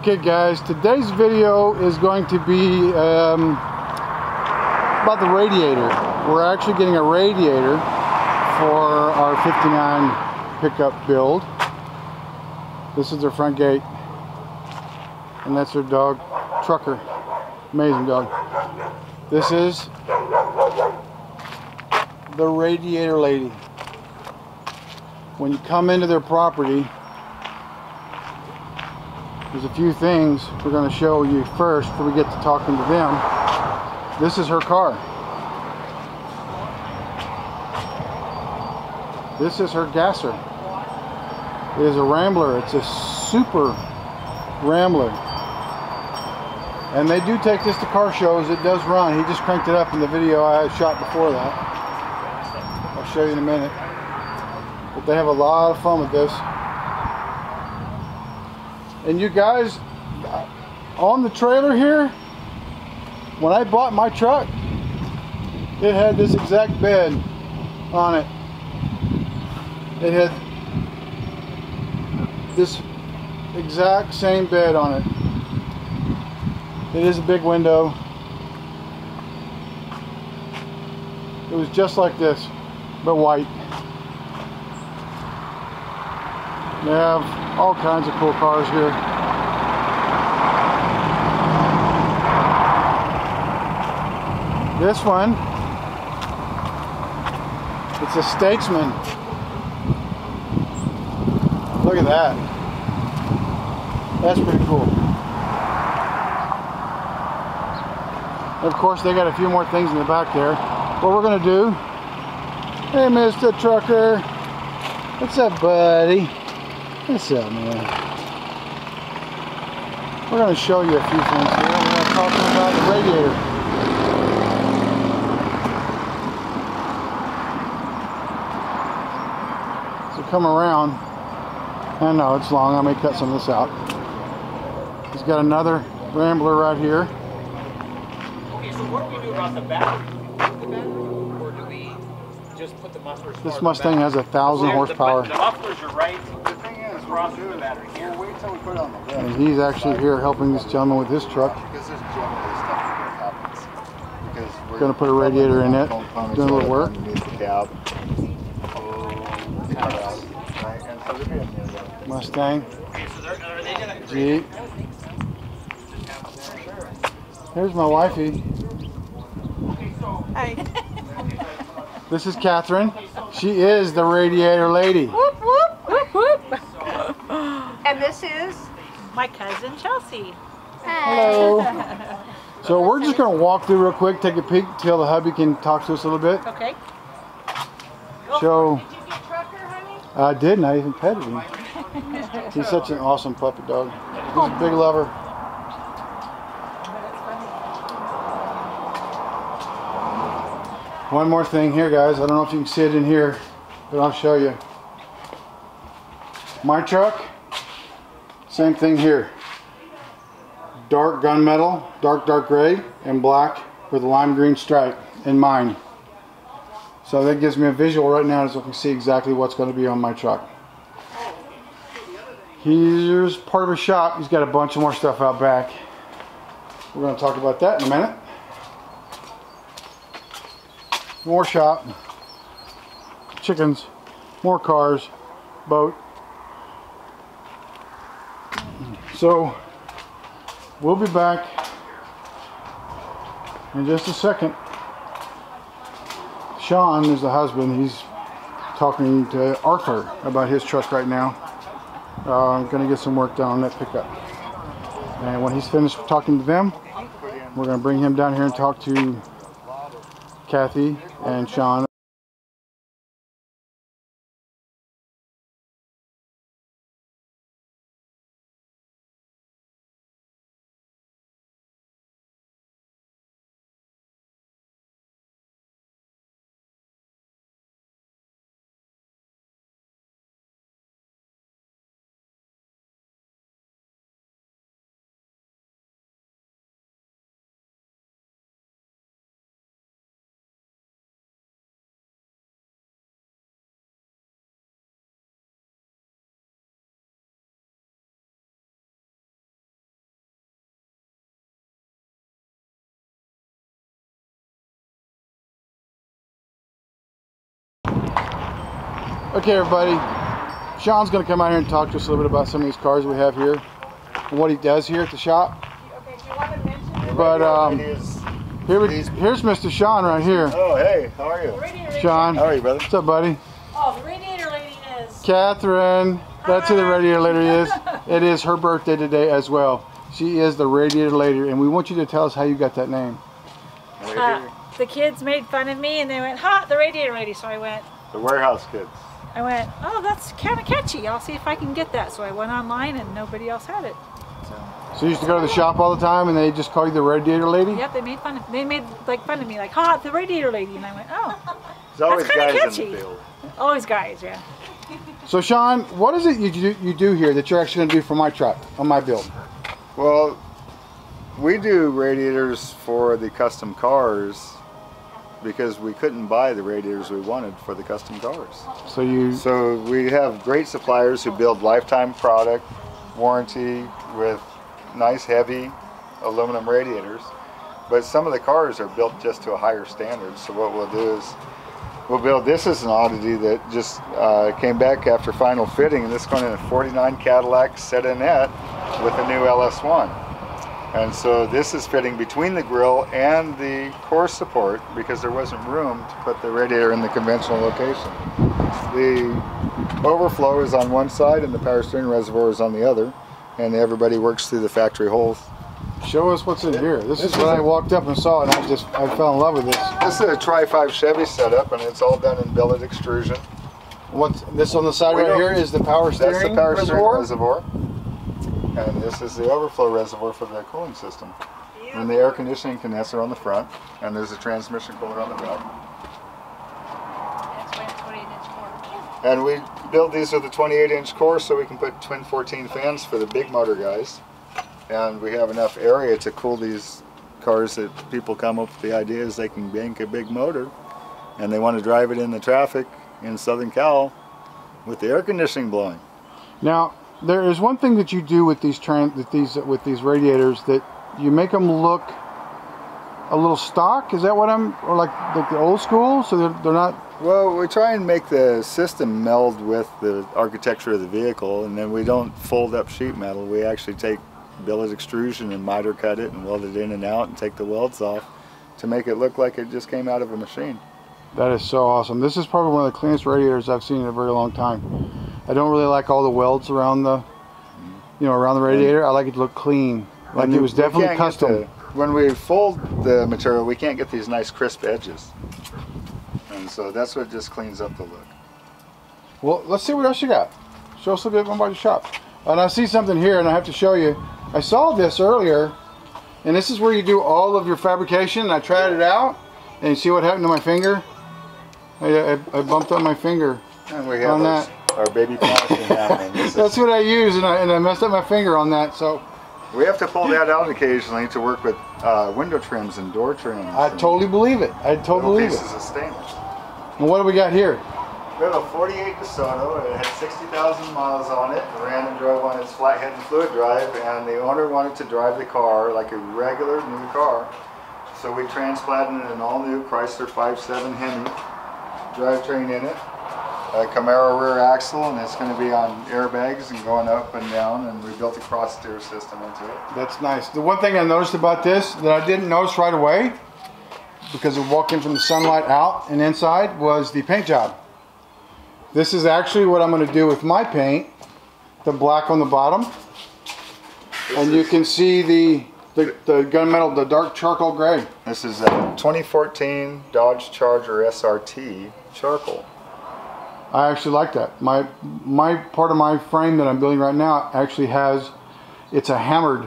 Okay guys, today's video is going to be about the radiator. We're actually getting a radiator for our 59 pickup build. This is their front gate, and that's their dog, Trucker. Amazing dog. This is the Radiator Lady. When you come into their property, there's a few things we're going to show you first before we get to talking to them. This is her car. This is her gasser. It is a Rambler. It's a super Rambler. And they do take this to car shows. It does run. He just cranked it up in the video I shot before that. I'll show you in a minute. But they have a lot of fun with this. And you guys, on the trailer here, when I bought my truck, it had this exact bed on it. It had this exact same bed on it. It is a big window. It was just like this, but white. They have all kinds of cool cars here. This one, it's a Statesman. Look at that. That's pretty cool. And of course, they got a few more things in the back there. What we're gonna do, hey Mr. Trucker, what's up buddy? What's up, man? We're going to show you a few things here. We're going to talk about the radiator. So come around. I know it's long. I may cut some of this out. He's got another Rambler right here. Okay, so what do we do about the battery? Do we put the battery, or do we just put the mufflers? This Mustang has 1,000 horsepower. The mufflers are right. We'll wait till we put it on the list. And he's actually here helping this gentleman with his truck. Because there's generally stuff that happens. Because we're Going to put a radiator in it, doing a little work. Underneath the cab. Mustang. Okay, so are they gonna Jeep. Here's my wifey. Hi. This is Kathryn. She is the Radiator Lady. Whoop, whoop, whoop, whoop. And this is? My cousin Chelsea. Hello. So we're just going to walk through real quick, take a peek till the hubby can talk to us a little bit. Okay. So, Did you get Trucker, honey? I did, and I even petted him. He's such an awesome puppy dog. He's a big lover. One more thing here, guys. I don't know if you can see it in here, but I'll show you. My truck, same thing here. Dark gunmetal, dark gray, and black with a lime green stripe in mine. So that gives me a visual right now so I can see exactly what's going to be on my truck. Here's part of his shop. He's got a bunch of more stuff out back. We're going to talk about that in a minute. More shop, chickens, more cars, boat. So we'll be back in just a second. Sean is the husband. He's talking to Arthur about his truck right now. I'm going to get some work done on that pickup. And when he's finished talking to them, we're going to bring him down here and talk to Kathy and Sean. Okay, everybody. Sean's going to come out here and talk to us a little bit about some of these cars we have here and what he does here at the shop. Okay, do you want to mention it? But here's Mr. Sean right here. Oh, hey, how are you? Sean. How are you, brother? What's up, buddy? Oh, the Radiator Lady is. Kathryn. That's who the Radiator Lady is. It is her birthday today as well. She is the Radiator Lady, and we want you to tell us how you got that name. The kids made fun of me and they went, "Ha, the Radiator Lady." So I went, The warehouse kids. "Oh, that's kind of catchy. I'll see if I can get that." So I went online and nobody else had it. So you used to go to the shop all the time, and they just call you the Radiator Lady? Yep, they made fun of fun of me, like, "Ha, the Radiator Lady," and I went, "Oh, There's always that's kind of guys in catchy." the field. Always guys, yeah. So Sean, what is it you do here that you're actually going to do for my truck, on my build? Well, we do radiators for the custom cars because we couldn't buy the radiators we wanted for the custom cars. So we have great suppliers who build lifetime product, warranty with nice heavy aluminum radiators. But some of the cars are built just to a higher standard. So what we'll do is we'll build, this is an oddity that just came back after final fitting, and this is going in a 49 Cadillac Sedanette with a new LS1. And so this is fitting between the grille and the core support because there wasn't room to put the radiator in the conventional location. The overflow is on one side and the power steering reservoir is on the other, and everybody works through the factory holes. Show us what's in here. This is what I walked up and saw, and I fell in love with this. This is a Tri-5 Chevy setup, and it's all done in billet extrusion. What's this on the side right here is the power steering That's the power reservoir? steering reservoir. And this is the overflow reservoir for the cooling system. And the air conditioning condenser on the front, and there's a transmission cooler on the back. That's why it's 28-inch core. And we build these with a 28-inch core so we can put twin 14 fans for the big motor guys. And we have enough area to cool these cars that people come up with the idea is they can bank a big motor and they want to drive it in the traffic in Southern Cal with the air conditioning blowing. Now, there is one thing that you do with these with these radiators, that you make them look a little stock. Is that what or like the old school? So they're not. Well, we try and make the system meld with the architecture of the vehicle, and then we don't fold up sheet metal. We actually take billet extrusion and miter cut it and weld it in and out and take the welds off to make it look like it just came out of a machine. That is so awesome. This is probably one of the cleanest radiators I've seen in a very long time. I don't really like all the welds around the, around the radiator. I like it to look clean, like it was definitely custom. When we fold the material, we can't get these nice crisp edges, and so that's what just cleans up the look. Well, let's see what else you got. Show us a bit more about your shop. And I see something here, and I have to show you. I saw this earlier, and this is where you do all of your fabrication. And I tried it out, and you see what happened to my finger? I bumped on my finger. And we have our baby polishing hammer. That's what I use, and I messed up my finger on that. So we have to pull that out occasionally to work with window trims and door trims. I totally believe it. I totally believe it. Pieces of stainless. And what do we got here? We have a 48 DeSoto. It had 60,000 miles on it. Ran and drove on its flathead and fluid drive, and the owner wanted to drive the car like a regular new car. So we transplanted an all-new Chrysler 5.7 Hemi drivetrain in it. A Camaro rear axle, and it's going to be on airbags and going up and down, and we built a cross steer system into it. That's nice. The one thing I noticed about this that I didn't notice right away, because of walking from the sunlight out and inside, was the paint job. This is actually what I'm going to do with my paint, the black on the bottom, and you can see the gunmetal, the dark charcoal gray. This is a 2014 Dodge Charger SRT charcoal. I actually like that. My part of my frame that I'm building right now actually has, it's a hammered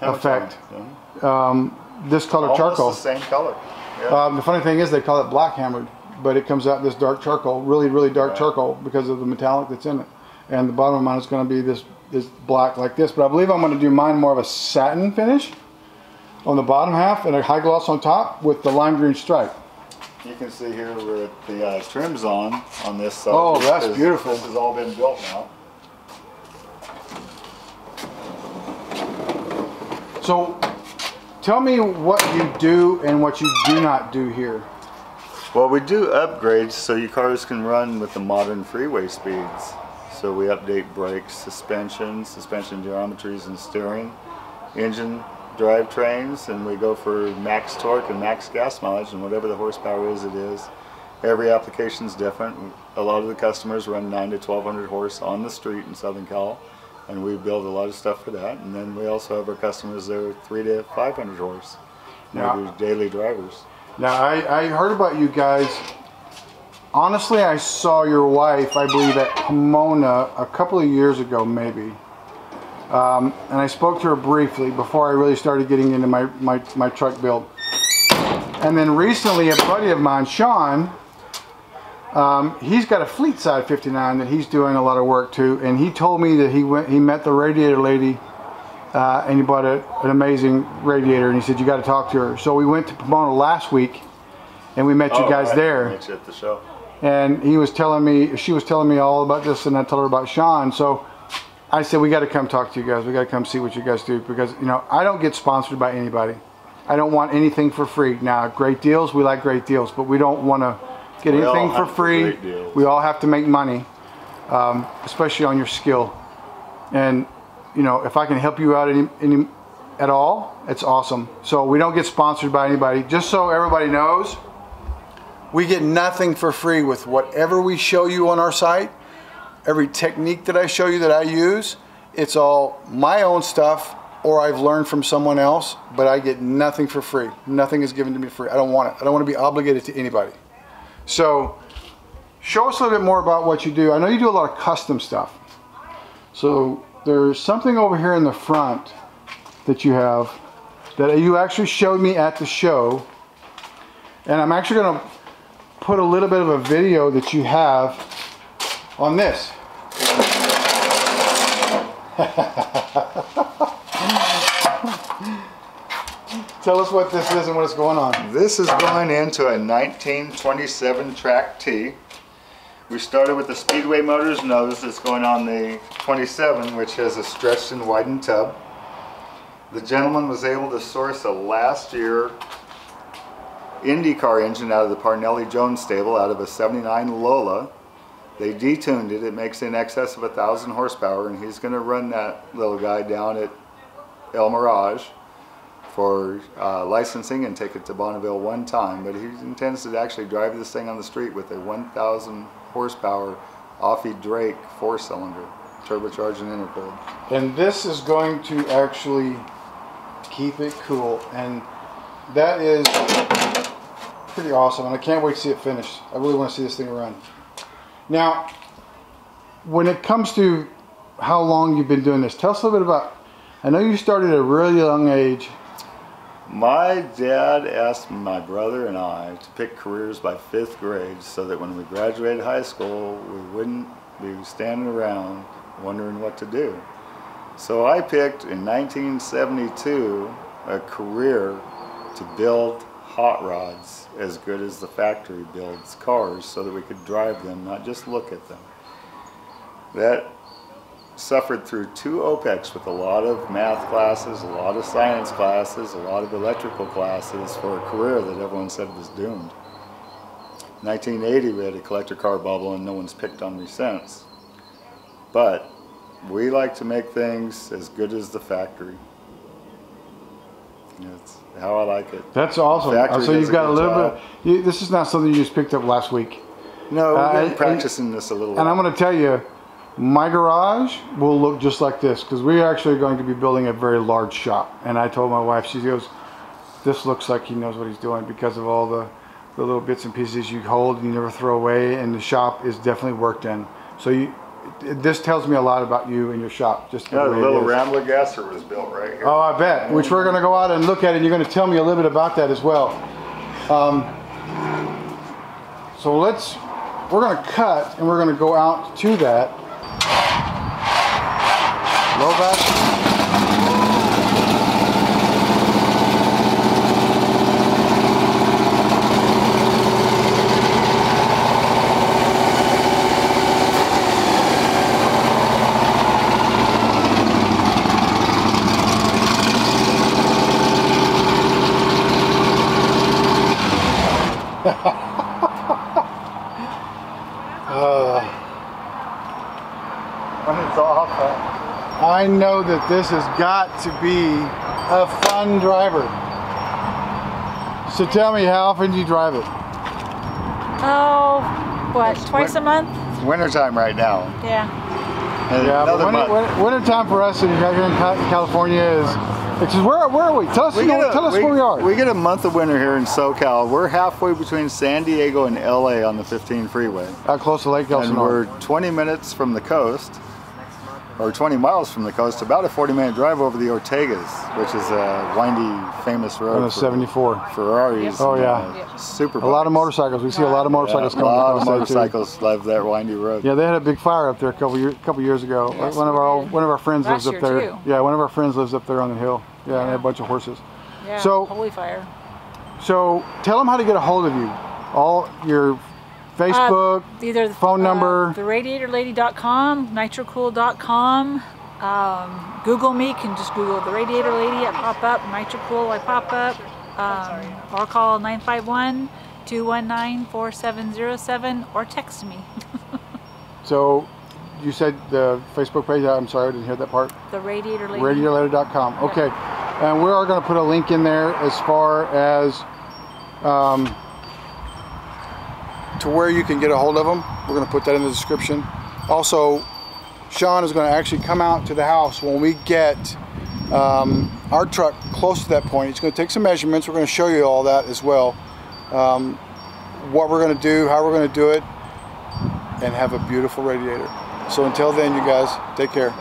effect. Yeah. This color Almost charcoal. the same color. Yeah. The funny thing is they call it black hammered, but it comes out this dark charcoal, really dark charcoal, because of the metallic that's in it. And the bottom of mine is going to be this black like this, but I believe I'm going to do mine more of a satin finish on the bottom half and a high gloss on top with the lime green stripe. You can see here where the trim's on this side. Oh, that's beautiful. This has all been built now. So tell me what you do and what you do not do here. Well, we do upgrades so your cars can run with the modern freeway speeds. So we update brakes, suspension geometries and steering, engine drivetrains, and we go for max torque and max gas mileage, and whatever the horsepower is, it is. Every application is different. A lot of the customers run 900 to 1200 horse on the street in Southern Cal, and we build a lot of stuff for that. And then we also have our customers that are 300 to 500 horse. Maybe daily drivers. Now, I heard about you guys. Honestly, I saw your wife, I believe, at Pomona a couple of years ago, maybe. And I spoke to her briefly before I really started getting into my truck build. And then recently, a buddy of mine, Sean, he's got a fleet side 59 that he's doing a lot of work to, and he told me that he met the Radiator Lady, and he bought an amazing radiator, and he said, you got to talk to her. So we went to Pomona last week, and we met you guys there. Met you at the show. And she was telling me all about this, and I told her about Sean. So I said, we got to come talk to you guys. We got to come see what you guys do, because, you know, I don't get sponsored by anybody. I don't want anything for free. Now, great deals, we like great deals, but we don't want to get anything for free. We all have to make money, especially on your skill. And, you know, if I can help you out any at all, it's awesome. So we don't get sponsored by anybody. Just so everybody knows, we get nothing for free with whatever we show you on our site. Every technique that I show you that I use, it's all my own stuff, or I've learned from someone else, but I get nothing for free. Nothing is given to me for free. I don't want it. I don't want to be obligated to anybody. So show us a little bit more about what you do. I know you do a lot of custom stuff. So there's something over here in the front that you have that you actually showed me at the show. And I'm actually going to put a little bit of a video that you have on this. Tell us what this is and what's going on. This is going into a 1927 Track T. We started with the Speedway Motors nose that's going on the 27, which has a stretched and widened tub. The gentleman was able to source a last year IndyCar engine out of the Parnelli Jones stable out of a 79 Lola. They detuned it. It makes in excess of 1,000 horsepower, and he's going to run that little guy down at El Mirage for licensing and take it to Bonneville one time. But he intends to actually drive this thing on the street with a 1,000 horsepower Offie Drake 4-cylinder, turbocharged and intercooled. And this is going to actually keep it cool, and that is pretty awesome, and I can't wait to see it finished. I really want to see this thing run. Now, when it comes to how long you've been doing this, tell us a little bit about, I know you started at a really young age. My dad asked my brother and I to pick careers by 5th grade so that when we graduated high school, we wouldn't be standing around wondering what to do. So I picked in 1972 a career to build hot rods as good as the factory builds cars so that we could drive them, not just look at them. That suffered through 2 OPECs with a lot of math classes, a lot of science classes, a lot of electrical classes for a career that everyone said was doomed. 1980 we had a collector car bubble and no one's picked on me since. But we like to make things as good as the factory. That's how I like it. That's awesome. So you've got a little bit, this is not something you just picked up last week. No, we've been practicing this a little bit. And I'm going to tell you, my garage will look just like this, because we're actually going to be building a very large shop. And I told my wife, she goes, this looks like he knows what he's doing because of all the little bits and pieces you hold and you never throw away, and the shop is definitely worked in. So this tells me a lot about you and your shop. Just the little Rambler gasser was built right here. Oh, I bet. Which we're going to go out and look at, and you're going to tell me a little bit about that as well. So we're going to cut, and we're going to go out to that. Low back. When it's off. I know that this has got to be a fun driver. So tell me, how often do you drive it? Oh, what, twice a month? It's wintertime right now. Yeah. And Yeah, but another month. winter time for us here in California is. Where are we? Tell us, tell us where we are. We get a month of winter here in SoCal. We're halfway between San Diego and LA on the 15 freeway. Out close to Lake And Elsinore. we're 20 minutes from the coast, or 20 miles from the coast, about a 40-minute drive over the Ortegas, which is a windy, famous road. On the 74. Ferraris. Oh, yeah. Super. A lot of motorcycles. We see a lot of motorcycles Yeah, coming a lot across of there, too. motorcycles love that windy road. Yeah, they had a big fire up there a couple years ago. Yes, one of our friends Last lives up year, there. too. Yeah, one of our friends lives up there on the hill. Yeah, and they had a bunch of horses. Yeah, So- holy fire. So tell them how to get a hold of you. All your Facebook, Either the phone number. the radiatorlady.com, nitrocool.com. Google me, can just Google the Radiator Lady, I pop up. Nitrocool, I pop up. Or call 951-219-4707 or text me. So you said the Facebook page. I'm sorry, I didn't hear that part. The Radiator Lady. Radiatorlady.com. Okay, and we are going to put a link in there as far as to where you can get a hold of them. We're going to put that in the description. Also, Sean is going to actually come out to the house when we get our truck close to that point. He's going to take some measurements. We're going to show you all that as well. What we're going to do, how we're going to do it, and have a beautiful radiator. So until then, you guys, take care.